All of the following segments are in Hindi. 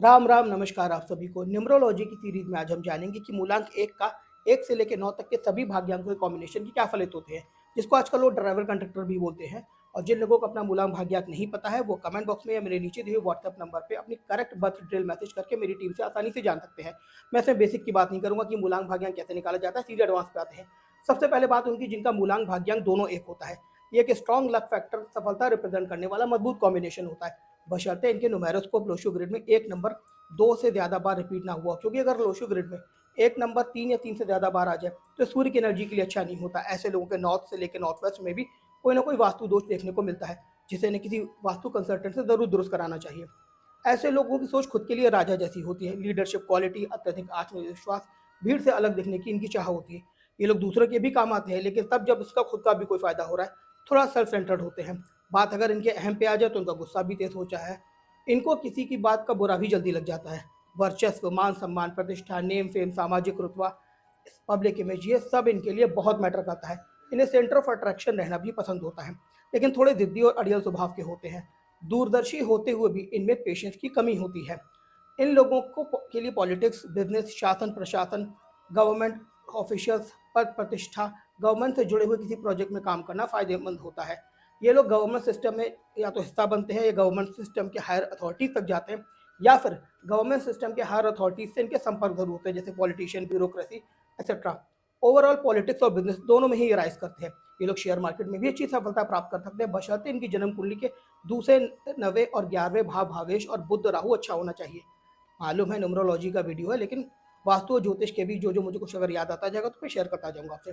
राम राम नमस्कार आप सभी को। न्यूमरोलॉजी की सीरीज में आज हम जानेंगे कि मूलांक एक का 1 से लेकर 9 तक के सभी भाग्यांकों के कॉम्बिनेशन के क्या फलित होते हैं, जिसको आजकल लोग ड्राइवर कंडक्टर भी बोलते हैं। और जिन लोगों को अपना मूलांक भाग्यांक नहीं पता है वो कमेंट बॉक्स में या मेरे नीचे दिए व्हाट्सएप नंबर पे अपनी करेक्ट बर्थ डिटेल मैसेज करके मेरी टीम से आसानी से जान सकते हैं। मैं इसमें बेसिक की बात नहीं करूंगा कि मूलांक भाग्यांक कैसे निकाला जाता है, सीधे एडवांस पे आते हैं। सबसे पहले बात उनकी जिनका मूलांक भाग्यांक दोनों एक होता है। ये एक स्ट्रॉन्ग लक फैक्टर सफलता रिप्रेजेंट करने वाला मजबूत कॉम्बिनेशन होता है, बशर्ते इनके न्यूमेरोस्कोप लोशो ग्रिड में एक नंबर 2 से ज़्यादा बार रिपीट ना हुआ, क्योंकि अगर लोशो ग्रिड में एक नंबर 3 या 3 से ज़्यादा बार आ जाए तो सूर्य की एनर्जी के लिए अच्छा नहीं होता। ऐसे लोगों के नॉर्थ से लेकर नॉर्थ वेस्ट में भी कोई ना कोई वास्तु दोष देखने को मिलता है, जिसे इन्हें किसी वास्तु कंसल्टेंट से ज़रूर दुरुस्त कराना चाहिए। ऐसे लोगों की सोच खुद के लिए राजा जैसी होती है। लीडरशिप क्वालिटी, अत्यधिक आत्मविश्वास, भीड़ से अलग दिखने की इनकी चाह होती है। ये लोग दूसरों के भी काम आते हैं, लेकिन तब जब इसका खुद का भी कोई फायदा हो रहा है, थोड़ा सेल्फ सेंटर्ड होते हैं। बात अगर इनके अहम पे आ जाए तो उनका गुस्सा भी तेज हो जाता है। इनको किसी की बात का बुरा भी जल्दी लग जाता है। वर्चस्व, मान सम्मान, प्रतिष्ठा, नेम फेम, सामाजिक रुतबा, पब्लिक इमेज, ये सब इनके लिए बहुत मैटर करता है। इन्हें सेंटर ऑफ अट्रैक्शन रहना भी पसंद होता है, लेकिन थोड़े जिद्दी और अड़ियल स्वभाव के होते हैं। दूरदर्शी होते हुए भी इनमें पेशेंस की कमी होती है। इन लोगों को के लिए पॉलिटिक्स, बिजनेस, शासन प्रशासन, गवर्नमेंट ऑफिशियल्स, पद प्रतिष्ठा, गवर्नमेंट से जुड़े हुए किसी प्रोजेक्ट में काम करना फायदेमंद होता है। ये लोग गवर्नमेंट सिस्टम में या तो हिस्सा बनते हैं या गवर्नमेंट सिस्टम के हायर अथॉरिटीज तक जाते हैं, या फिर गवर्नमेंट सिस्टम के हायर अथॉरिटीज से इनके संपर्क जरूर होते हैं, जैसे politician, bureaucracy etcetera. Overall politics और बिजनेस दोनों में ही ये राइज करते हैं। ये लोग शेयर मार्केट में भी अच्छी सफलता प्राप्त कर सकते हैं, बशर्ते इनकी जन्म कुंडली के दूसरे, 9वें और 11वें भाव भावेश और बुध राहु अच्छा होना चाहिए। मालूम है न्यूमरोलॉजी का वीडियो है, लेकिन वास्तु और ज्योतिष के भी जो मुझे कुछ अगर याद आता जाएगा तो मैं शेयर करता जाऊंगा आपसे।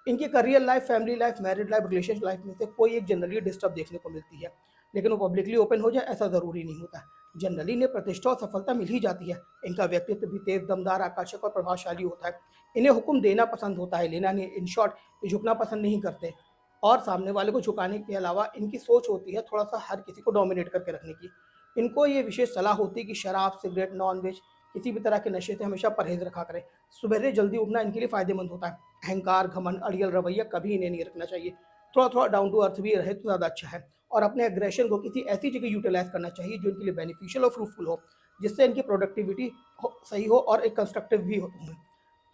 इनकी career life, family life, married life, relationship life में से कोई एक जनरली डिस्टर्ब देखने को मिलती है, लेकिन वो पब्लिकली ओपन हो जाए ऐसा ज़रूरी नहीं होता। जनरली इन्हें प्रतिष्ठा और सफलता मिल ही जाती है। इनका व्यक्तित्व भी तेज, दमदार, आकर्षक और प्रभावशाली होता है। इन्हें हुक्म देना पसंद होता है, लेना नहीं। इन शॉर्ट, ये झुकना पसंद नहीं करते। और सामने वाले को झुकाने के अलावा इनकी सोच होती है थोड़ा सा हर किसी को डोमिनेट करके रखने की। इनको ये विशेष सलाह होती है कि शराब, सिगरेट, नॉन वेज, किसी भी तरह के नशे से हमेशा परहेज रखा करें। सुबह जल्दी उठना इनके लिए फायदेमंद होता है। अहंकार, घमंड, अड़ियल रवैया कभी इन्हें नहीं रखना चाहिए। थोड़ा थोड़ा डाउन टू अर्थ भी रहे तो ज़्यादा अच्छा है। और अपने एग्रेशन को किसी ऐसी जगह यूटिलाइज करना चाहिए जो इनके लिए बेनिफिशियल और फ्रूटफुल हो, जिससे इनकी प्रोडक्टिविटी सही हो और एक कंस्ट्रक्टिव भी हो।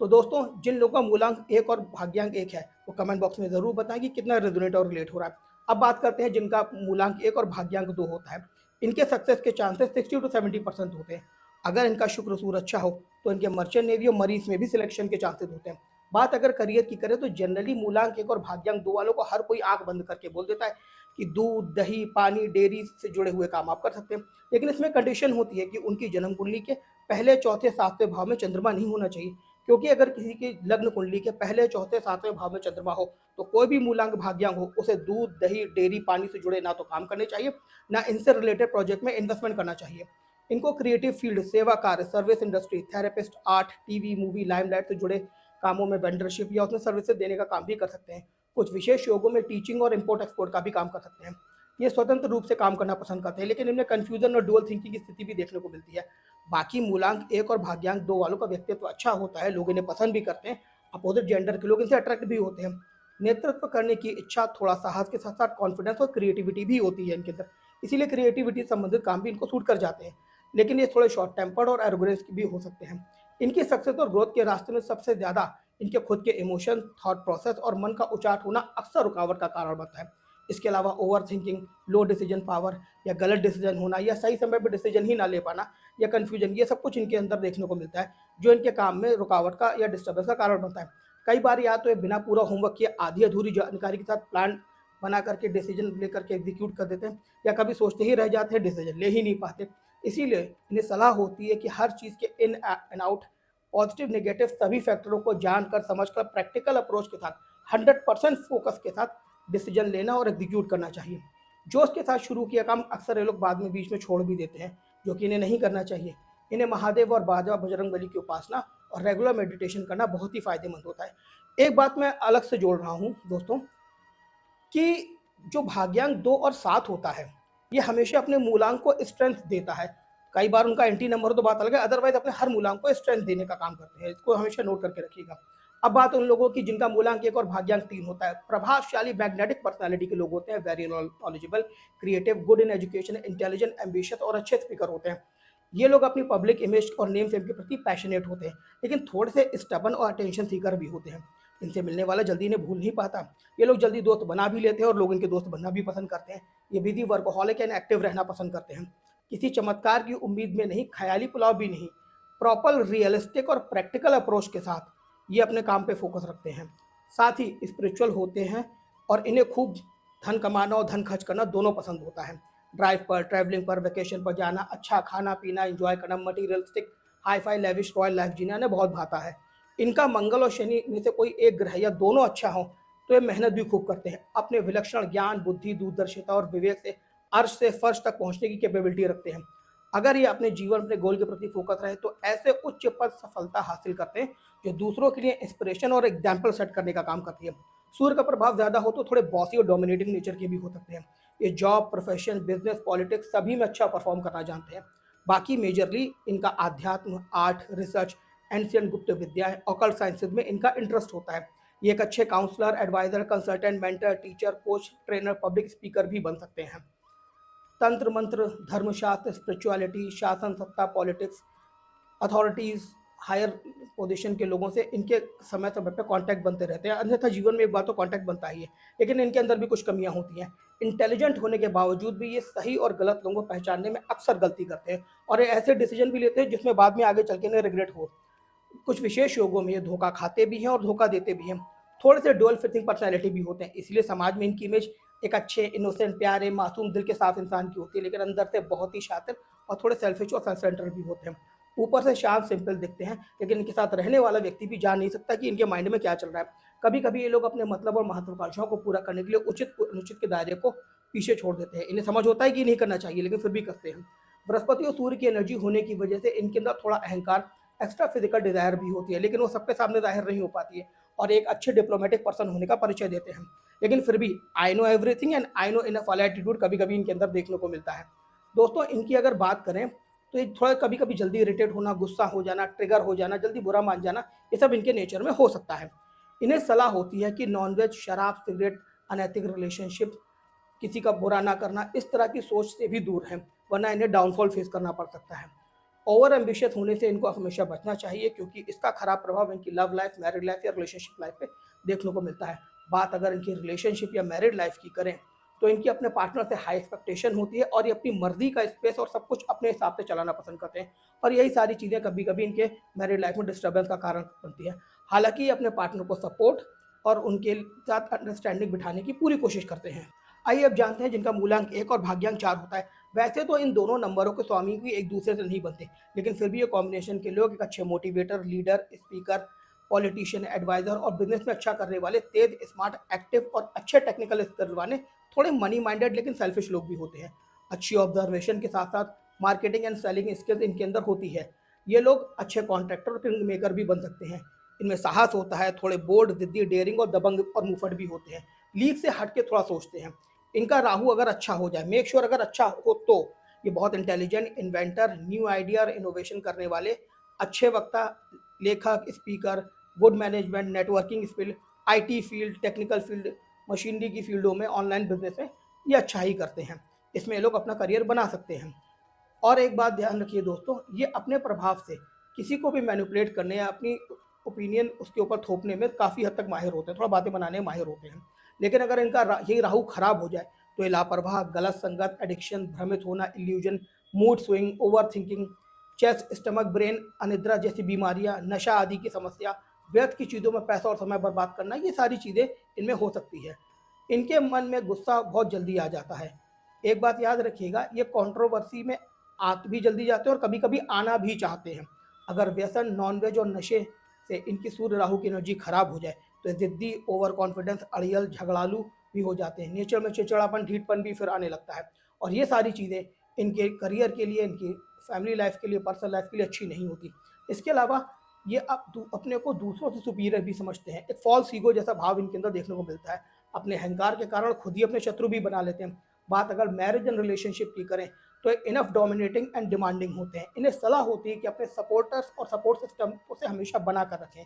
तो दोस्तों, जिन लोगों का मूलांक एक और भाग्यांक एक है वो कमेंट बॉक्स में ज़रूर बताएं कि कितना रेजोनेट और रिलेट हो रहा है। अब बात करते हैं जिनका मूलांक एक और भाग्यांक दो होता है। इनके सक्सेस के चांसेस 60 to 70% होते हैं। अगर इनका शुक्र सूर अच्छा हो तो इनके मर्चेंट नेवी और मरीज में भी सिलेक्शन के चांसेस होते हैं। बात अगर करियर की करें तो जनरली मूलांक एक और भाग्यांक दो वालों को हर कोई आंख बंद करके बोल देता है कि दूध, दही, पानी, डेयरी से जुड़े हुए काम आप कर सकते हैं। लेकिन इसमें कंडीशन होती है कि उनकी जन्म कुंडली के पहले, चौथे, सातवें भाव में चंद्रमा नहीं होना चाहिए। क्योंकि अगर किसी की लग्न कुंडली के पहले, चौथे, सातवें भाव में चंद्रमा हो तो कोई भी मूलांक भाग्यांक हो उसे दूध, दही, डेयरी, पानी से जुड़े ना तो काम करने चाहिए, ना इनसे रिलेटेड प्रोजेक्ट में इन्वेस्टमेंट करना चाहिए। इनको क्रिएटिव फील्ड, सेवा कार्य, service industry, therapist, art, TV, movie, limelight से जुड़े कामों में वेंडरशिप या उसमें सर्विसेज देने का काम भी कर सकते हैं। कुछ विशेष योगों में टीचिंग और इम्पोर्ट एक्सपोर्ट का भी काम कर सकते हैं। ये स्वतंत्र रूप से काम करना पसंद करते हैं, लेकिन इनमें कन्फ्यूजन और डुअल थिंकिंग की स्थिति भी देखने को मिलती है। बाकी मूलांक एक और भाग्यांक दो वालों का व्यक्तित्व अच्छा होता है, लोग इन्हें पसंद भी करते हैं। अपोजिट जेंडर के लोग इनसे अट्रैक्ट भी होते हैं। नेतृत्व करने की इच्छा, थोड़ा साहस के साथ साथ कॉन्फिडेंस और क्रिएटिविटी भी होती है इनके अंदर, इसीलिए क्रिएटिविटी संबंधित काम भी इनको सूट कर जाते हैं। लेकिन ये थोड़े शॉर्ट टेम्पर्ड और एरोगेंस भी हो सकते हैं। इनकी सक्सेस और ग्रोथ के रास्ते में सबसे ज़्यादा इनके खुद के इमोशन, थॉट प्रोसेस और मन का उचाट होना अक्सर रुकावट का कारण बनता है। इसके अलावा ओवर थिंकिंग, लो डिसीजन पावर या गलत डिसीजन होना या सही समय पर डिसीजन ही ना ले पाना या कन्फ्यूजन, ये सब कुछ इनके अंदर देखने को मिलता है, जो इनके काम में रुकावट का या डिस्टर्बेंस का कारण बनता है। कई बार या तो ये बिना पूरा होमवर्क किए आधी अधूरी जानकारी के साथ प्लान बना करके डिसीजन लेकर के एग्जीक्यूट कर देते हैं, या कभी सोचते ही रह जाते हैं, डिसीजन ले ही नहीं पाते। इसीलिए इन्हें सलाह होती है कि हर चीज़ के in and out, positive negative सभी फैक्टरों को जानकर समझकर प्रैक्टिकल अप्रोच के साथ 100% फोकस के साथ डिसीजन लेना और एग्जीक्यूट करना चाहिए। जोश के साथ शुरू किया काम अक्सर ये लोग बाद में बीच में छोड़ भी देते हैं, जो कि इन्हें नहीं करना चाहिए। इन्हें महादेव और बाबा बजरंगबली की उपासना और रेगुलर मेडिटेशन करना बहुत ही फायदेमंद होता है। एक बात मैं अलग से जोड़ रहा हूँ दोस्तों, कि जो भाग्यांक 2 और 7 होता है, ये हमेशा अपने मूलांक को स्ट्रेंथ देता है। कई बार उनका एंटी नंबर हो तो बात अलग है, अदरवाइज़ अपने हर मूलांक को स्ट्रेंथ देने का काम करते हैं। इसको हमेशा नोट करके रखिएगा। अब बात उन लोगों की जिनका मूलांक 1 और भाग्यांक 3 होता है। प्रभावशाली मैग्नेटिक पर्सनैलिटी के लोग होते हैं, very knowledgeable, creative, good in education, intelligent, ambitious और अच्छे स्पीकर होते हैं। ये लोग अपनी पब्लिक इमेज और नेम फेम के प्रति पैशनेट होते हैं, लेकिन थोड़े से स्टबन और अटेंशन सीकर भी होते हैं। इनसे मिलने वाला जल्दी इन्हें भूल नहीं पाता। ये लोग जल्दी दोस्त बना भी लेते हैं और लोग इनके दोस्त बनना भी पसंद करते हैं। ये बिजी वर्कोहॉलिक एंड एक्टिव रहना पसंद करते हैं। किसी चमत्कार की उम्मीद में नहीं, ख्याली पुलाव भी नहीं, प्रॉपर रियलिस्टिक और प्रैक्टिकल अप्रोच के साथ ये अपने काम पे फोकस रखते हैं। साथ ही स्पिरिचुअल होते हैं और इन्हें खूब धन कमाना और धन खर्च करना दोनों पसंद होता है। ड्राइव पर, ट्रैवलिंग पर, वेकेशन पर जाना, अच्छा खाना पीना एंजॉय करना, materialistic hi-fi lavish royal life जीना इन्हें बहुत भाता है। इनका मंगल और शनि में से कोई एक ग्रह या दोनों अच्छा हो तो ये मेहनत भी खूब करते हैं। अपने विलक्षण ज्ञान, बुद्धि, दूरदर्शिता और विवेक से अर्श से फर्श तक पहुंचने की कैपेबिलिटी रखते हैं। अगर ये अपने जीवन, अपने गोल के प्रति फोकस रहे तो ऐसे उच्च पद सफलता हासिल करते हैं जो दूसरों के लिए इंस्पिरेशन और एग्जाम्पल सेट करने का काम करती है। सूर्य का प्रभाव ज्यादा हो तो थोड़े बॉसी और डोमिनेटिंग नेचर के भी हो सकते हैं। ये जॉब, प्रोफेशन, बिजनेस, पॉलिटिक्स सभी में अच्छा परफॉर्म करना जानते हैं। बाकी मेजरली इनका आध्यात्म, आर्ट, रिसर्च, एंशियंट गुप्त विद्याएं, ऑकल्ट साइंसेज में इनका इंटरेस्ट होता है। ये एक अच्छे counsellor, adviser, consultant, mentor, teacher, coach, trainer, public speaker भी बन सकते हैं। तंत्र मंत्र, धर्मशास्त्र, स्पिरिचुअलिटी, शासन सत्ता, पॉलिटिक्स, अथॉरिटीज, हायर पोजीशन के लोगों से इनके समय समय पे कांटेक्ट बनते रहते हैं। अन्यथा जीवन में एक बार तो कांटेक्ट बनता ही है, लेकिन इनके अंदर भी कुछ कमियां होती हैं। इंटेलिजेंट होने के बावजूद भी ये सही और गलत लोगों को पहचानने में अक्सर गलती करते हैं और ये ऐसे डिसीजन भी लेते हैं जिसमें बाद में आगे चल के इन्हें रिग्रेट हो। कुछ विशेष योगों में ये धोखा खाते भी हैं और धोखा देते भी हैं। थोड़े से डुअल फिथिंग पर्सनैलिटी भी होते हैं, इसलिए समाज में इनकी इमेज एक अच्छे, इनोसेंट, प्यारे, मासूम, दिल के साफ इंसान की होती है, लेकिन अंदर से बहुत ही शातिर और थोड़े सेल्फिश और सेल्फ सेंटर भी होते हैं। ऊपर से शांत, सिंपल दिखते हैं, लेकिन इनके साथ रहने वाला व्यक्ति भी जान नहीं सकता कि इनके माइंड में क्या चल रहा है। कभी कभी ये लोग अपने मतलब और महत्वाकांक्षाओं को पूरा करने के लिए उचित अनुचित के दायरे को पीछे छोड़ देते हैं। इन्हें समझ होता है कि नहीं करना चाहिए, लेकिन फिर भी करते हैं। बृहस्पति और सूर्य की एनर्जी होने की वजह से इनके अंदर थोड़ा अहंकार, एक्स्ट्रा फिजिकल डिजायर भी होती है, लेकिन वो सबके सामने जाहिर नहीं हो पाती है और एक अच्छे डिप्लोमेटिक पर्सन होने का परिचय देते हैं। लेकिन फिर भी I know everything and I know enough वाला एटीट्यूड कभी कभी इनके अंदर देखने को मिलता है। दोस्तों, इनकी अगर बात करें तो ये थोड़ा कभी कभी जल्दी इरिटेट होना, गुस्सा हो जाना, ट्रिगर हो जाना, जल्दी बुरा मान जाना, ये सब इनके नेचर में हो सकता है। इन्हें सलाह होती है कि नॉनवेज, शराब, सिगरेट, अनैतिक रिलेशनशिप, किसी का बुरा ना करना, इस तरह की सोच से भी दूर हैं, वरना इन्हें डाउनफॉल फेस करना पड़ सकता है। ओवर एम्बिशियस होने से इनको हमेशा बचना चाहिए, क्योंकि इसका खराब प्रभाव इनकी लव लाइफ, मैरिड लाइफ या रिलेशनशिप लाइफ पे देखने को मिलता है। बात अगर इनकी रिलेशनशिप या मैरिड लाइफ की करें तो इनकी अपने पार्टनर से हाई एक्सपेक्टेशन होती है और ये अपनी मर्जी का स्पेस और सब कुछ अपने हिसाब से चलाना पसंद करते हैं, और यही सारी चीज़ें कभी कभी इनके मैरिड लाइफ में डिस्टर्बेंस का कारण बनती है। हालांकि ये अपने पार्टनर को सपोर्ट और उनके साथ अंडरस्टैंडिंग बिठाने की पूरी कोशिश करते हैं। आइए अब जानते हैं जिनका मूलांक 1 और भाग्यांक 4 होता है। वैसे तो इन दोनों नंबरों के स्वामी भी एक दूसरे से नहीं बनते, लेकिन फिर भी ये कॉम्बिनेशन के लोग एक अच्छे motivator, leader, speaker, politician, adviser और बिजनेस में अच्छा करने वाले, तेज, स्मार्ट, एक्टिव और अच्छे टेक्निकल स्किल वाले, थोड़े मनी माइंडेड लेकिन सेल्फिश लोग भी होते हैं। अच्छी ऑब्जर्वेशन के साथ साथ मार्केटिंग एंड सेलिंग स्किल्स इनके अंदर होती है। ये लोग अच्छे कॉन्ट्रैक्टर और किंग मेकर भी बन सकते हैं। इनमें साहस होता है, थोड़े बोल्ड, जिद्दी, डेयरिंग और दबंग और मुफट भी होते हैं। लीग से हट के थोड़ा सोचते हैं। इनका राहु अगर अच्छा हो जाए, मेक श्योर अगर अच्छा हो तो ये बहुत इंटेलिजेंट, इन्वेंटर, न्यू आइडिया और इनोवेशन करने वाले, अच्छे वक्ता, लेखक, speaker, good management, networking skill, IT field, technical field, machinery की फील्डों में, ऑनलाइन बिजनेस में ये अच्छा ही करते हैं। इसमें ये लोग अपना करियर बना सकते हैं। और एक बात ध्यान रखिए दोस्तों, ये अपने प्रभाव से किसी को भी मैनिपुलेट करने या अपनी ओपिनियन उसके ऊपर थोपने में काफ़ी हद तक माहिर होते हैं, थोड़ा बातें बनाने में माहिर होते हैं। लेकिन अगर इनका यही राहु खराब हो जाए तो ये लापरवाह, गलत संगत, एडिक्शन, भ्रमित होना, illusion, mood swing, over thinking, chest, stomach, brain, अनिद्रा जैसी बीमारियां, नशा आदि की समस्या, व्यर्थ की चीज़ों में पैसा और समय बर्बाद करना, ये सारी चीज़ें इनमें हो सकती है। इनके मन में गुस्सा बहुत जल्दी आ जाता है। एक बात याद रखिएगा, ये कंट्रोवर्सी में आ भी जल्दी जाते हैं और कभी कभी आना भी चाहते हैं। अगर व्यसन, नॉनवेज और नशे से इनकी सूर्य राहु की एनर्जी खराब हो जाए तो जिद्दी, ओवर कॉन्फिडेंस, अड़ियल, झगड़ालू भी हो जाते हैं। नेचर में चिड़चिड़ापन, ढीठपन भी फिर आने लगता है, और ये सारी चीज़ें इनके करियर के लिए, इनकी फैमिली लाइफ के लिए, पर्सनल लाइफ के लिए अच्छी नहीं होती। इसके अलावा ये अपने को दूसरों से सुपीरियर भी समझते हैं। एक फॉल्स ईगो जैसा भाव इनके अंदर देखने को मिलता है। अपने अहंकार के कारण खुद ही अपने शत्रु भी बना लेते हैं। बात अगर मैरिज एंड रिलेशनशिप की करें तो इनफ डोमिनेटिंग एंड डिमांडिंग होते हैं। इन्हें सलाह होती है कि अपने सपोर्टर्स और सपोर्ट सिस्टम उसे हमेशा बना कर रखें।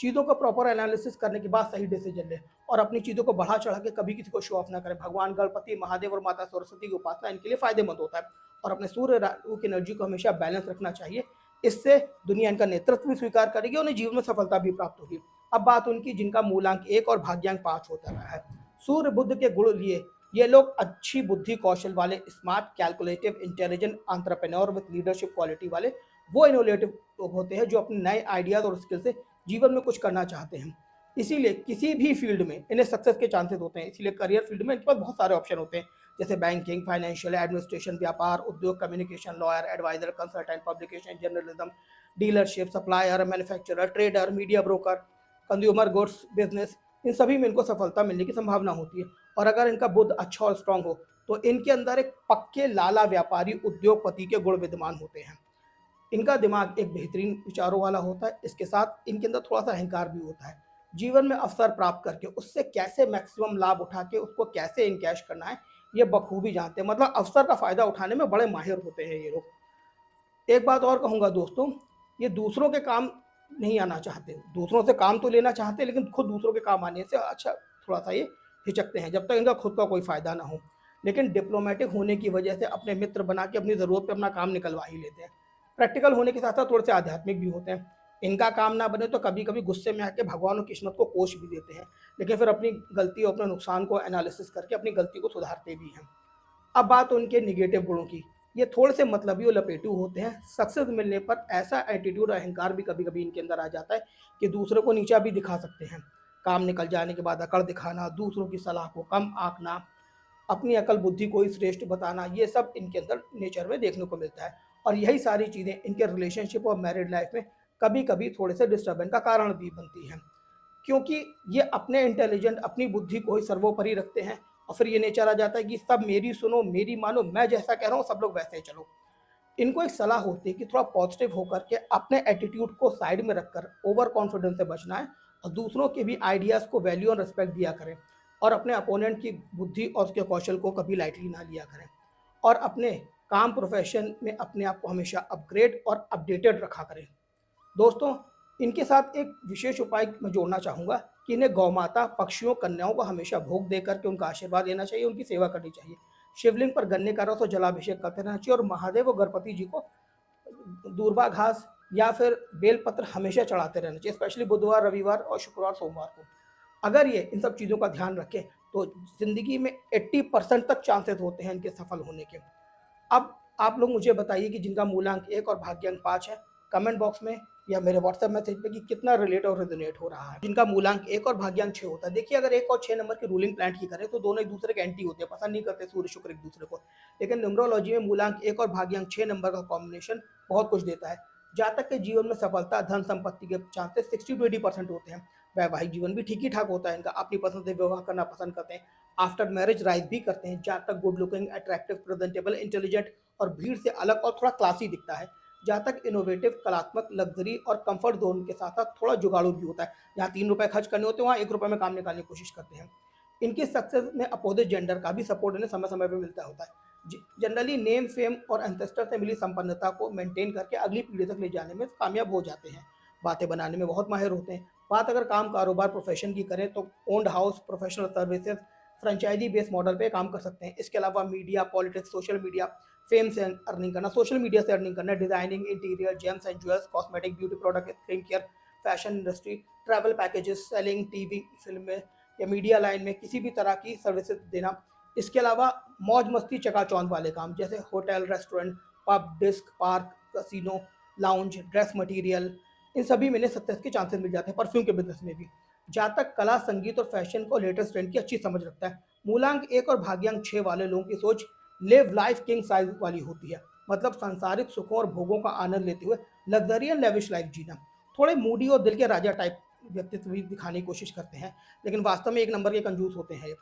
चीज़ों का प्रॉपर एनालिसिस करने के बाद सही डिसीजन लें और अपनी चीज़ों को बढ़ा चढ़ा के कभी किसी को शो ऑफ ना करें। भगवान गणपति, महादेव और माता सरस्वती की उपासना इनके लिए फायदेमंद होता है। और अपने सूर्य राहु की एनर्जी को हमेशा बैलेंस रखना चाहिए। इससे दुनिया इनका नेतृत्व भी स्वीकार करेगी और उन्हें जीवन में सफलता भी प्राप्त होगी। अब बात उनकी जिनका मूलांक 1 और भाग्यांक 5 होता रहा है। सूर्य बुध के गुण लिए ये लोग अच्छी बुद्धि कौशल वाले, smart, calculative, intelligent, entrepreneur with leadership quality वाले, वो इनोवेटिव लोग होते हैं जो अपने नए आइडियाज और स्किल से जीवन में कुछ करना चाहते हैं। इसीलिए किसी भी फील्ड में इन्हें सक्सेस के चांसेस होते हैं। इसीलिए करियर फील्ड में इनके पास बहुत सारे ऑप्शन होते हैं, जैसे बैंकिंग, फाइनेंशियल, एडमिनिस्ट्रेशन, व्यापार, उद्योग, communication, lawyer, adviser, consultant, publication, journalism, dealership, supplier, manufacturer, trader, media broker, consumer goods business. इन सभी में इनको सफलता मिलने की संभावना होती है। और अगर इनका बुद्ध अच्छा और स्ट्रांग हो तो इनके अंदर एक पक्के लाला व्यापारी उद्योगपति के गुण विद्यमान होते हैं। इनका दिमाग एक बेहतरीन विचारों वाला होता है। इसके साथ इनके अंदर थोड़ा सा अहंकार भी होता है। जीवन में अवसर प्राप्त करके उससे कैसे मैक्सिमम लाभ उठा के उसको कैसे इनकैश करना है, ये बखूबी जानते हैं। मतलब अवसर का फायदा उठाने में बड़े माहिर होते हैं ये लोग। एक बात और कहूँगा दोस्तों, ये दूसरों के काम नहीं आना चाहते, दूसरों से काम तो लेना चाहते हैं, लेकिन खुद दूसरों के काम आने से अच्छा थोड़ा सा ये हिचकते हैं, जब तक इनका खुद का कोई फ़ायदा ना हो। लेकिन डिप्लोमेटिक होने की वजह से अपने मित्र बना के अपनी ज़रूरत पे अपना काम निकलवा ही लेते हैं। प्रैक्टिकल होने के साथ साथ थोड़े से आध्यात्मिक भी होते हैं। इनका काम ना बने तो कभी कभी गुस्से में आके भगवान और किस्मत को कोष भी देते हैं, लेकिन फिर अपनी गलती और अपने नुकसान को एनालिसिस करके अपनी गलती को सुधारते भी हैं। अब बात उनके निगेटिव गुणों की, ये थोड़े से मतलबी और लपेटू होते हैं। सक्सेस मिलने पर ऐसा एटीट्यूड और अहंकार भी कभी कभी इनके अंदर आ जाता है कि दूसरों को नीचा भी दिखा सकते हैं। काम निकल जाने के बाद अकड़ दिखाना, दूसरों की सलाह को कम आंकना, अपनी अकल बुद्धि को ही श्रेष्ठ बताना, ये सब इनके अंदर नेचर में देखने को मिलता है। और यही सारी चीज़ें इनके रिलेशनशिप और मैरिड लाइफ में कभी कभी थोड़े से डिस्टर्बेंस का कारण भी बनती हैं, क्योंकि ये अपने इंटेलिजेंट, अपनी बुद्धि को ही सर्वोपरि रखते हैं। और फिर ये नेचर आ जाता है कि सब मेरी सुनो, मेरी मानो, मैं जैसा कह रहा हूँ सब लोग वैसे ही चलो। इनको एक सलाह होती है कि थोड़ा पॉजिटिव होकर के अपने एटीट्यूड को साइड में रखकर ओवर कॉन्फिडेंस से बचना है और दूसरों के भी आइडियाज़ को वैल्यू और रिस्पेक्ट दिया करें। और अपने अपोनेंट की बुद्धि और उसके कौशल को कभी लाइटली ना लिया करें। और अपने काम प्रोफेशन में अपने आप को हमेशा अपग्रेड और अपडेटेड रखा करें। दोस्तों, इनके साथ एक विशेष उपाय मैं जोड़ना चाहूँगा कि इन्हें गौमाता, पक्षियों, कन्याओं को हमेशा भोग देकर के उनका आशीर्वाद लेना चाहिए, उनकी सेवा करनी चाहिए। शिवलिंग पर गन्ने का रस और जलाभिषेक करते रहना चाहिए और महादेव और गणपति जी को दूर्वा घास या फिर बेलपत्र हमेशा चढ़ाते रहना चाहिए, स्पेशली बुधवार, रविवार और शुक्रवार, सोमवार को। अगर ये इन सब चीज़ों का ध्यान रखें तो ज़िंदगी में 80% तक चांसेस होते हैं इनके सफल होने के। अब आप लोग मुझे बताइए कि जिनका मूलांक 1 और भाग्यांक 5 है, कमेंट बॉक्स में या मेरे व्हाट्सएप मैसेज पे कि कितना रिलेट और रेजोनेट हो रहा है। जिनका मूलांक 1 और भाग्यांक 6 होता है, देखिए अगर 1 और 6 नंबर की रूलिंग प्लैनेट की करें तो दोनों एक दूसरे के एंटी होते हैं, पसंद नहीं करते सूर्य शुक्र एक दूसरे को। लेकिन न्यूमरोलॉजी में मूलांक 1 और भाग्यांक 6 नंबर का कॉम्बिनेशन बहुत कुछ देता है। जातक के जीवन में सफलता, धन संपत्ति के चांसेस 60 to 80% होते हैं। वैवाहिक जीवन भी ठीक ही ठाक होता है इनका, अपनी पसंद से विवाह करना पसंद करते हैं। आफ्टर मैरिज राइज भी करते हैं। जातक good looking, attractive, presentable, intelligent और भीड़ से अलग और थोड़ा क्लासी दिखता है। जहाँ तक इनोवेटिव, कलात्मक, लग्जरी और कंफर्ट जोन के साथ साथ थोड़ा जुगाड़ू भी होता है। जहाँ 3 रुपए खर्च करने होते हैं वहाँ 1 रुपए में काम निकालने की कोशिश करते हैं। इनकी सक्सेस में अपोजिट जेंडर का भी सपोर्ट इन्हें समय समय पर मिलता होता है। जनरली नेम, फेम और एंसेस्टर से मिली संपन्नता को मेंटेन करके अगली पीढ़ी तक ले जाने में कामयाब हो जाते हैं। बातें बनाने में बहुत माहिर होते हैं। बात अगर काम, कारोबार, प्रोफेशन की करें तो owned house, professional services, franchise based model पे काम कर सकते हैं। इसके अलावा media, politics, social media, fame से अर्निंग करना, सोशल मीडिया से अर्निंग करना, designing, interior, gems and jewels, cosmetic, beauty product, skin care, fashion industry, travel packages, selling, TV, film में या मीडिया लाइन में किसी भी तरह की सर्विसेज देना। इसके अलावा मौज मस्ती, चकाचौंध वाले काम जैसे hotel, restaurant, pub, disc, park, casino, lounge, dress material, इन सभी में सक्सेस के चांसेस मिल जाते हैं। परफ्यूम के बिजनेस में भी। जहाँ तक कला, संगीत और फैशन को लेटेस्ट ट्रेंड की अच्छी समझ रखता है। मूलांक 1 और भाग्यांक 6 वाले लोगों की सोच लिव लाइफ किंग साइज वाली होती है। मतलब सांसारिक सुखों और भोगों का आनंद लेते हुए लग्जरी एंड लेविश लाइफ जीना। थोड़े मूडी और दिल के राजा टाइप व्यक्तित्व भी दिखाने की कोशिश करते हैं, लेकिन वास्तव में 1 नंबर के कंजूस होते हैं।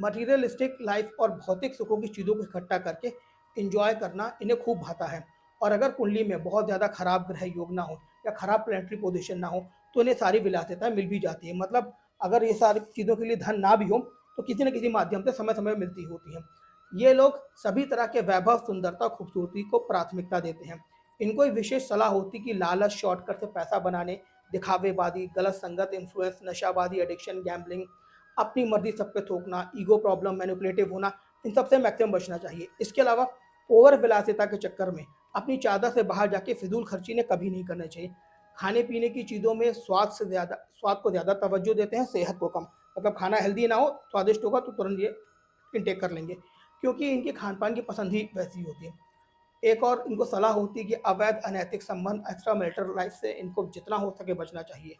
मटीरियलिस्टिक लाइफ और भौतिक सुखों की चीज़ों को इकट्ठा करके इंजॉय करना इन्हें खूब भाता है। और अगर कुंडली में बहुत ज़्यादा खराब ग्रह योग ना हो या खराब प्लेनेटरी पोजीशन ना हो तो इन्हें सारी विलासिताएं मिल भी जाती है। मतलब अगर ये सारी चीज़ों के लिए धन ना भी हो तो किसी न किसी माध्यम से समय समय मिलती होती है। ये लोग सभी तरह के वैभव, सुंदरता, खूबसूरती को प्राथमिकता देते हैं। इनको एक विशेष सलाह होती कि लालच, शॉर्टकट से पैसा बनाने, दिखावेबाजी, गलत संगत, इन्फ्लुएंस, नशाबादी, एडिक्शन, गैम्बलिंग, अपनी मर्जी सब पे थोपना, ईगो प्रॉब्लम, मैनिपुलेटिव होना, इन सब से मैक्सिमम बचना चाहिए। इसके अलावा ओवर विलासिता के चक्कर में अपनी चादर से बाहर जाके फिजूल खर्ची ने कभी नहीं करना चाहिए। खाने पीने की चीज़ों में स्वाद को ज़्यादा तवज्जो देते हैं, सेहत को कम। मतलब खाना हेल्दी ना हो, स्वादिष्ट होगा तो तुरंत ये इनटेक कर लेंगे, क्योंकि इनके खान-पान की पसंद ही वैसी होती है। एक और इनको सलाह होती है कि अवैध अनैतिक संबंध, एक्स्ट्रा मैरिटल लाइफ से इनको जितना हो सके बचना चाहिए।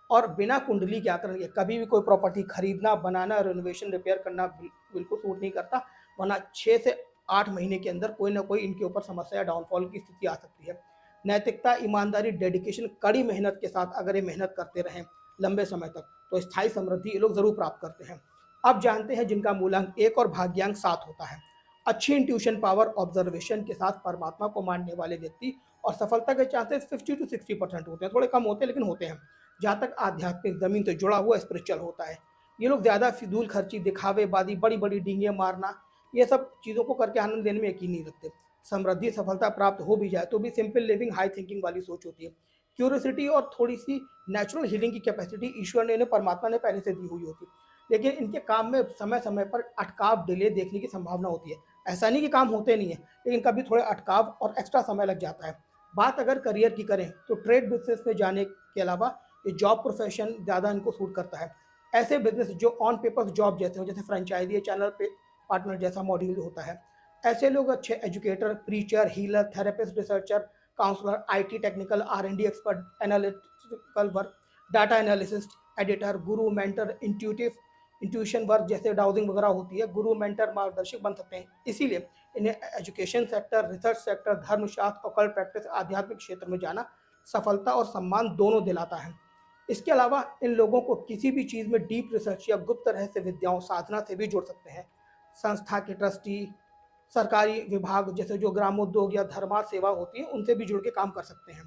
और बिना कुंडली के आकर ये कभी भी कोई प्रॉपर्टी खरीदना, बनाना, रेनोवेशन, रिपेयर करना बिल्कुल सूट नहीं करता, वरना 6 से 8 महीने के अंदर कोई ना कोई इनके ऊपर समस्या या डाउनफॉल की स्थिति आ सकती है। नैतिकता, ईमानदारी, डेडिकेशन, कड़ी मेहनत के साथ अगर ये मेहनत करते रहें लंबे समय तक, तो स्थायी समृद्धि ये लोग ज़रूर प्राप्त करते हैं। अब जानते हैं जिनका मूलांक 1 और भाग्यांक 7 होता है। अच्छी इंट्यूशन पावर, ऑब्जर्वेशन के साथ परमात्मा को मानने वाले व्यक्ति और सफलता के चांसेस 50 टू 60% होते हैं, थोड़े कम होते हैं लेकिन होते हैं। जहाँ तक आध्यात्मिक ज़मीन से जुड़ा हुआ स्पिरिचुअल होता है। ये लोग ज़्यादा फिजूल खर्ची, दिखावेबाजी, बड़ी-बड़ी डींगे मारना, ये सब चीज़ों को करके आनंद लेने में यकीन नहीं रखते। समृद्धि, सफलता प्राप्त हो भी जाए तो भी सिंपल लिविंग, हाई थिंकिंग वाली सोच होती है। क्यूरियोसिटी और थोड़ी-सी नेचुरल हीलिंग की कैपेसिटी ईश्वर ने इन्हें, परमात्मा ने पहले से दी हुई होती है। लेकिन इनके काम में समय-समय पर अटकाव, डिले देखने की संभावना होती है। ऐसा नहीं कि काम होते नहीं है, लेकिन कभी थोड़े अटकाव और एक्स्ट्रा समय लग जाता है। बात अगर करियर की करें तो ट्रेड बिजनेस में जाने के अलावा ये जॉब प्रोफेशन ज़्यादा इनको सूट करता है। ऐसे बिजनेस जो ऑन पेपर जॉब जैसे हो, जैसे फ्रेंचाइजी या चैनल पे पार्टनर जैसा मॉड्यूल होता है। ऐसे लोग अच्छे educator, preacher, healer, therapist, researcher, counsellor, IT technical, R&D expert, analytical work, data analyst, editor, guru, mentor, intuition work जैसे डाउजिंग वगैरह होती है, गुरु, मेंटर, मार्गदर्शक बन सकते हैं। इसीलिए इन्हें एजुकेशन सेक्टर, रिसर्च सेक्टर, धर्मशास्त्र, ऑकल्ट प्रैक्टिस, आध्यात्मिक क्षेत्र में जाना सफलता और सम्मान दोनों दिलाता है। इसके अलावा इन लोगों को किसी भी चीज़ में डीप रिसर्च या गुप्त रहस्य विद्याओं, साधना से भी जोड़ सकते हैं। संस्था के ट्रस्टी, सरकारी विभाग जैसे जो ग्रामोद्योग या धर्मार्थ सेवा होती है, उनसे भी जुड़ के काम कर सकते हैं।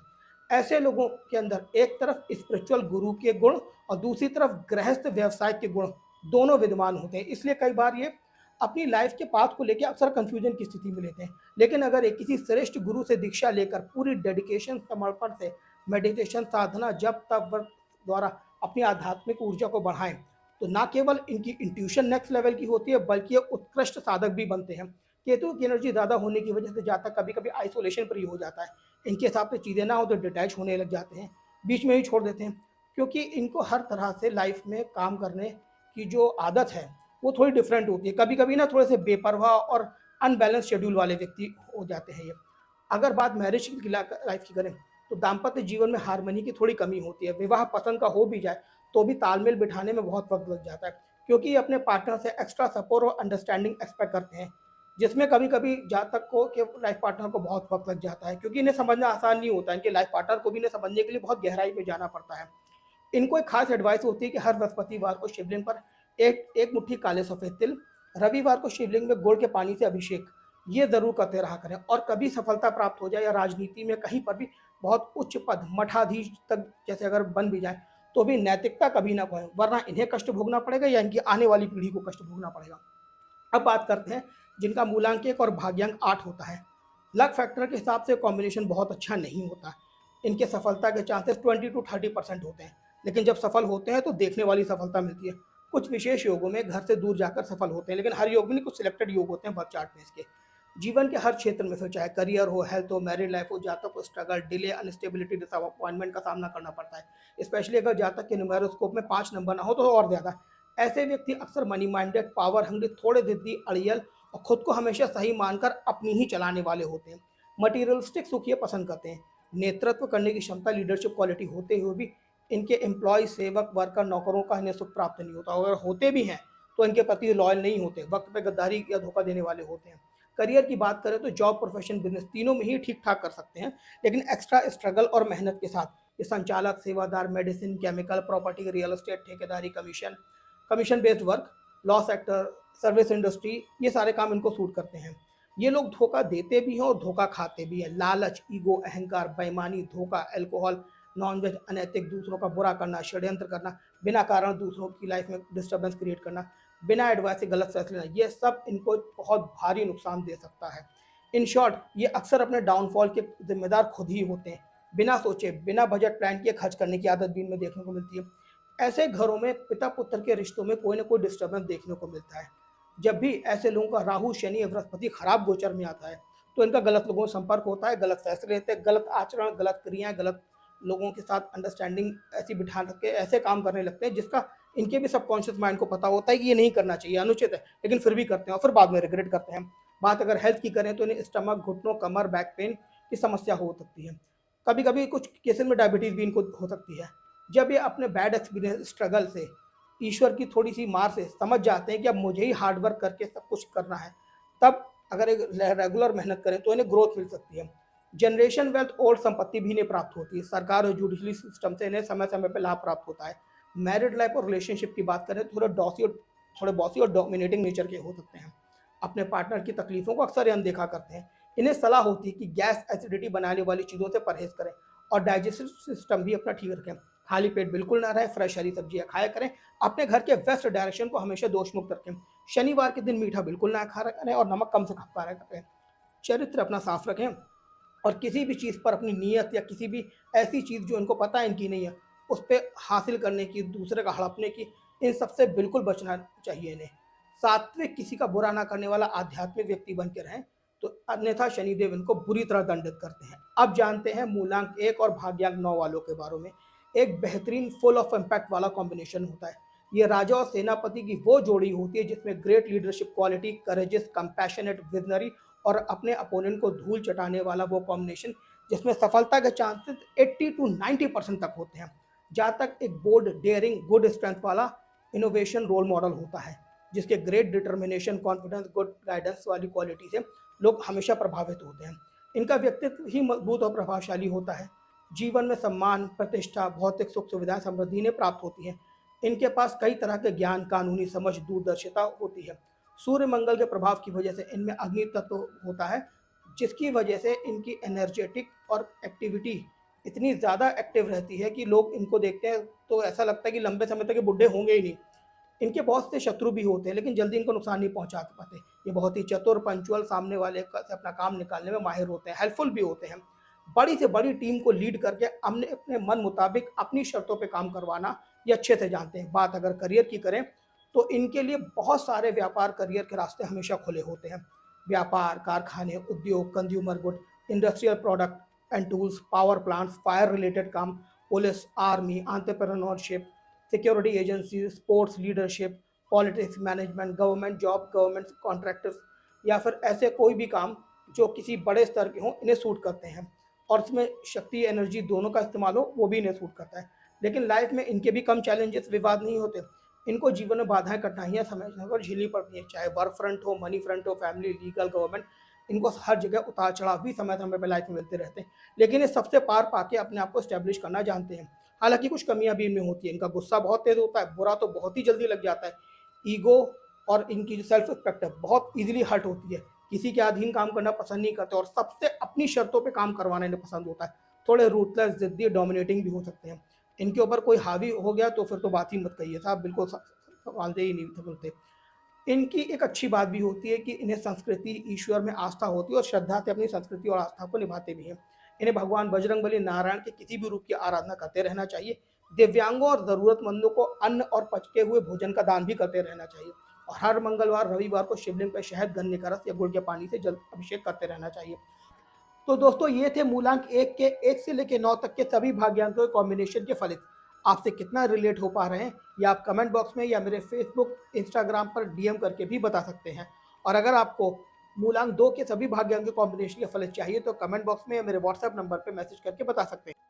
ऐसे लोगों के अंदर एक तरफ स्पिरिचुअल गुरु के गुण और दूसरी तरफ गृहस्थ व्यवसाय के गुण दोनों विद्यमान होते हैं। इसलिए कई बार ये अपनी लाइफ के पाथ को लेकर अक्सर कंफ्यूजन की स्थिति में लेते हैं। लेकिन अगर एक किसी श्रेष्ठ गुरु से दीक्षा लेकर पूरी डेडिकेशन, समर्पण से मेडिटेशन, साधना, जप, तप, व्रत द्वारा अपनी आध्यात्मिक ऊर्जा को बढ़ाएं, तो ना केवल इनकी इंट्यूशन नेक्स्ट लेवल की होती है, बल्कि ये उत्कृष्ट साधक भी बनते हैं। केतु की एनर्जी ज़्यादा होने की वजह से जातक कभी कभी आइसोलेशन पर ही हो जाता है। इनके हिसाब से चीज़ें ना हो तो डिटैच होने लग जाते हैं, बीच में ही छोड़ देते हैं, क्योंकि इनको हर तरह से लाइफ में काम करने की जो आदत है वो थोड़ी डिफरेंट होती है। कभी कभी ना थोड़े से बेपरवाह और अनबैलेंस शेड्यूल वाले व्यक्ति हो जाते हैं ये। अगर बात मैरिज की लाइफ की करें तो दाम्पत्य जीवन में हार्मनी की थोड़ी कमी होती है। विवाह पसंद का हो भी जाए तो भी तालमेल बिठाने में बहुत वक्त लग जाता है, क्योंकि ये अपने पार्टनर से एक्स्ट्रा सपोर्ट और अंडरस्टैंडिंग एक्सपेक्ट करते हैं, जिसमें कभी कभी जातक को के लाइफ पार्टनर को बहुत वक्त लग जाता है, क्योंकि इन्हें समझना आसान नहीं होता है। इनके लाइफ पार्टनर को भी इन्हें समझने के लिए बहुत गहराई में जाना पड़ता है। इनको एक खास एडवाइस होती है कि हर बृहस्पतिवार को शिवलिंग पर एक एक मुट्ठी काले सफ़ेद तिल, रविवार को शिवलिंग में गुड़ के पानी से अभिषेक, ये ज़रूर करते रहा करें। और कभी सफलता प्राप्त हो जाए या राजनीति में कहीं पर भी बहुत उच्च पद, मठाधीश तक जैसे अगर बन भी जाए, तो भी नैतिकता कभी ना खोएं, वरना इन्हें कष्ट भोगना पड़ेगा या इनकी आने वाली पीढ़ी को कष्ट भोगना पड़ेगा। अब बात करते हैं जिनका मूलांक 1 और भाग्यांक 8 होता है। लक फैक्टर के हिसाब से कॉम्बिनेशन बहुत अच्छा नहीं होता। इनके सफलता के चांसेस 20 टू 30% होते हैं, लेकिन जब सफल होते हैं तो देखने वाली सफलता मिलती है। कुछ विशेष योगों में घर से दूर जाकर सफल होते हैं, लेकिन हर योग में नहीं, कुछ सिलेक्टेड योग होते हैं बर्थ चार्ट में इसके। जीवन के हर क्षेत्र में, फिर चाहे करियर हो, हेल्थ हो, मैरिड लाइफ हो, जातक को स्ट्रगल, डिले, अनस्टेबिलिटी, डिसअपॉइंटमेंट का सामना करना पड़ता है। स्पेशली अगर जातक के न्यूमेरोस्कोप में 5 नंबर ना हो तो और ज़्यादा। ऐसे व्यक्ति अक्सर मनी माइंडेड, पावर हंग्री, थोड़े जिद्दी, अड़ियल और खुद को हमेशा सही मानकर अपनी ही चलाने वाले होते हैं। मटीरियलिस्टिक सुख ये पसंद करते हैं। नेतृत्व करने की क्षमता, लीडरशिप क्वालिटी होते हुए भी इनके एम्प्लॉय, सेवक, वर्कर, नौकरों का इन्हें सुख प्राप्त नहीं होता। अगर होते भी हैं तो इनके प्रति लॉयल नहीं होते, वक्त पे गद्दारी या धोखा देने वाले होते हैं। करियर की बात करें तो जॉब, प्रोफेशन, बिजनेस तीनों में ही ठीक ठाक कर सकते हैं, लेकिन एक्स्ट्रा स्ट्रगल और मेहनत के साथ ये संचालक, सेवादार, medicine, chemical, property, real estate, ठेकेदारी, commission based work, law sector, service industry, ये सारे काम इनको सूट करते हैं। ये लोग धोखा देते भी हैं और धोखा खाते भी हैं। लालच, ईगो, अहंकार, बेईमानी, धोखा, अल्कोहल, नॉनवेज, अनैतिक, दूसरों का बुरा करना, षड्यंत्र करना, बिना कारण दूसरों की लाइफ में डिस्टर्बेंस क्रिएट करना, बिना एडवाइस से गलत फैसले लेना, ये सब इनको बहुत भारी नुकसान दे सकता है। इन शॉर्ट, ये अक्सर अपने डाउनफॉल के जिम्मेदार खुद ही होते हैं। बिना सोचे, बिना बजट प्लान किए खर्च करने की आदत भी इनमें देखने को मिलती है। ऐसे घरों में पिता पुत्र के रिश्तों में कोई ना कोई डिस्टर्बेंस देखने को मिलता है। जब भी ऐसे लोगों का राहु, शनि या बृहस्पति खराब गोचर में आता है तो इनका गलत लोगों से संपर्क होता है, गलत फैसले लेते हैं, गलत आचरण, गलत क्रियाएँ, गलत लोगों के साथ अंडरस्टैंडिंग ऐसी बिठा के ऐसे काम करने लगते हैं जिसका इनके भी सबकॉन्शियस माइंड को पता होता है कि ये नहीं करना चाहिए, अनुचित है, लेकिन फिर भी करते हैं और फिर बाद में रिग्रेट करते हैं। बात अगर हेल्थ की करें तो इन्हें स्टमक, घुटनों, कमर, बैक पेन की समस्या हो सकती है। कभी-कभी कुछ केसेज़ में डायबिटीज़ भी इनको हो सकती है। जब ये अपने बैड एक्सपीरियंस, स्ट्रगल से, ईश्वर की थोड़ी-सी मार से समझ जाते हैं कि अब मुझे ही हार्ड वर्क करके सब कुछ करना है, तब अगर एक रेगुलर मेहनत करें तो इन्हें ग्रोथ मिल सकती है। जनरेशन वेल्थ ओल्ड संपत्ति भी इन्हें प्राप्त होती है। सरकार और जुडिशरी सिस्टम से इन्हें समय-समय पे लाभ प्राप्त होता है। मैरिड लाइफ और रिलेशनशिप की बात करें तो थोड़े बॉसी और डोमिनेटिंग नेचर के हो सकते हैं। अपने पार्टनर की तकलीफों को अक्सर ये अनदेखा करते हैं। इन्हें सलाह होती है कि गैस, एसिडिटी बनाने वाली चीज़ों से परहेज़ करें और डाइजेस्टिव सिस्टम भी अपना ठीक रखें। खाली पेट बिल्कुल ना रहें, फ्रेश हरी सब्जियाँ खाया करें। अपने घर के वेस्ट डायरेक्शन को हमेशा दोष मुक्त रखें। शनिवार के दिन मीठा बिल्कुल ना खाया करें और नमक कम से कम खाया करें। चरित्र अपना साफ रखें और किसी भी चीज़ पर अपनी नीयत या किसी भी ऐसी चीज़ जो इनको पता है इनकी नहीं है, उस पे हासिल करने की, दूसरे का हड़पने की, इन सब से बिल्कुल बचना चाहिए इन्हें। सात्विक, किसी का बुरा ना करने वाला आध्यात्मिक व्यक्ति बन के रहें, तो अन्यथा शनिदेव इनको बुरी तरह दंडित करते हैं। अब जानते हैं मूलांक 1 और भाग्यांक 9 वालों के बारे में। एक बेहतरीन फुल ऑफ इम्पैक्ट वाला कॉम्बिनेशन होता है। ये राजा और सेनापति की वो जोड़ी होती है जिसमें great leadership quality, courageous, compassionate, visionary और अपने अपोनेंट को धूल चटाने वाला वो कॉम्बिनेशन जिसमें सफलता के चांसेस 80 टू 90% तक होते हैं। जहाँ तक एक बोल्ड, डेयरिंग, गुड स्ट्रेंथ वाला इनोवेशन रोल मॉडल होता है, जिसके great determination, confidence, good guidance वाली क्वालिटी से लोग हमेशा प्रभावित होते हैं। इनका व्यक्तित्व ही मजबूत और प्रभावशाली होता है। जीवन में सम्मान, प्रतिष्ठा, भौतिक सुख सुविधाएं, समृद्धि इन्हें प्राप्त होती हैं। इनके पास कई तरह के ज्ञान, कानूनी समझ, दूरदर्शिता होती है। सूर्य मंगल के प्रभाव की वजह से इनमें अग्नि तत्व होता है, जिसकी वजह से इनकी एनर्जेटिक और एक्टिविटी इतनी ज़्यादा एक्टिव रहती है कि लोग इनको देखते हैं तो ऐसा लगता है कि लंबे समय तक ये बुढ़े होंगे ही नहीं। इनके बहुत से शत्रु भी होते हैं लेकिन जल्दी इनको नुकसान नहीं पहुंचा पाते। ये बहुत ही चतुर, पंक्चुअल, सामने वाले से अपना काम निकालने में माहिर होते हैं, हेल्पफुल भी होते हैं। बड़ी से बड़ी टीम को लीड करके अपने अपने मन मुताबिक अपनी शर्तों पे काम करवाना ये अच्छे से जानते हैं। बात अगर करियर की करें तो इनके लिए बहुत सारे व्यापार, करियर के रास्ते हमेशा खुले होते हैं। व्यापार, कारखाने, उद्योग, consumer good, industrial product and tools, power plants, fire related काम, police, army, entrepreneurship, security agency, sports, leadership, politics, management, government job, government contractors या फिर ऐसे कोई भी काम जो किसी बड़े स्तर के हों, इन्हें सूट करते हैं और इसमें शक्ति, एनर्जी दोनों का इस्तेमाल हो, वो भी इन्हें सूट करता है। लेकिन लाइफ में इनके भी कम चैलेंजेस, विवाद नहीं होते। इनको जीवन में बाधाएं, कठिनाइयां समय समय पर झेलनी पड़ती हैं, चाहे वर्क फ्रंट हो, मनी फ्रंट हो, फैमिली, लीगल, गवर्नमेंट। इनको हर जगह उतार चढ़ाव भी समय समय पर लाइफ में मिलते रहते हैं, लेकिन ये सबसे पार पाके अपने आप को स्टैब्लिश करना जानते हैं। हालांकि कुछ कमियां भी इनमें होती है। इनका गुस्सा बहुत तेज होता है, बुरा तो बहुत ही जल्दी लग जाता है। ईगो और इनकी जो सेल्फ रिस्पेक्ट है बहुत इजीली हर्ट होती है। किसी के अधीन काम करना पसंद नहीं करते और सबसे अपनी शर्तों पे काम करवाना इन्हें पसंद होता है। थोड़े रूथलेस, जिद्दी, डोमिनेटिंग भी हो सकते हैं। इनके ऊपर कोई हावी हो गया तो फिर तो बात ही मत कहिए साहब, बिल्कुल संभालते ही नहीं बोलते। इनकी एक अच्छी बात भी होती है कि इन्हें संस्कृति, ईश्वर में आस्था होती है और श्रद्धा से अपनी संस्कृति और आस्था को निभाते भी हैं। इन्हें भगवान बजरंगबली, नारायण के किसी भी रूप की आराधना करते रहना चाहिए। दिव्यांगों और ज़रूरतमंदों को अन्न और पचके हुए भोजन का दान भी करते रहना चाहिए और हर मंगलवार, रविवार को शिवलिंग पर शहद, गन्ने का रस या गुड़ के पानी से जल अभिषेक करते रहना चाहिए। तो दोस्तों ये थे मूलांक 1 के 1 से लेकर 9 तक के सभी भाग्यांकों के कॉम्बिनेशन के फलित। आपसे कितना रिलेट हो पा रहे हैं ये आप कमेंट बॉक्स में या मेरे फेसबुक, इंस्टाग्राम पर डीएम करके भी बता सकते हैं। और अगर आपको मूलांक 2 के सभी भाग्यांक के कॉम्बिनेशन के फलित चाहिए तो कमेंट बॉक्स में या मेरे व्हाट्सएप नंबर पर मैसेज करके बता सकते हैं।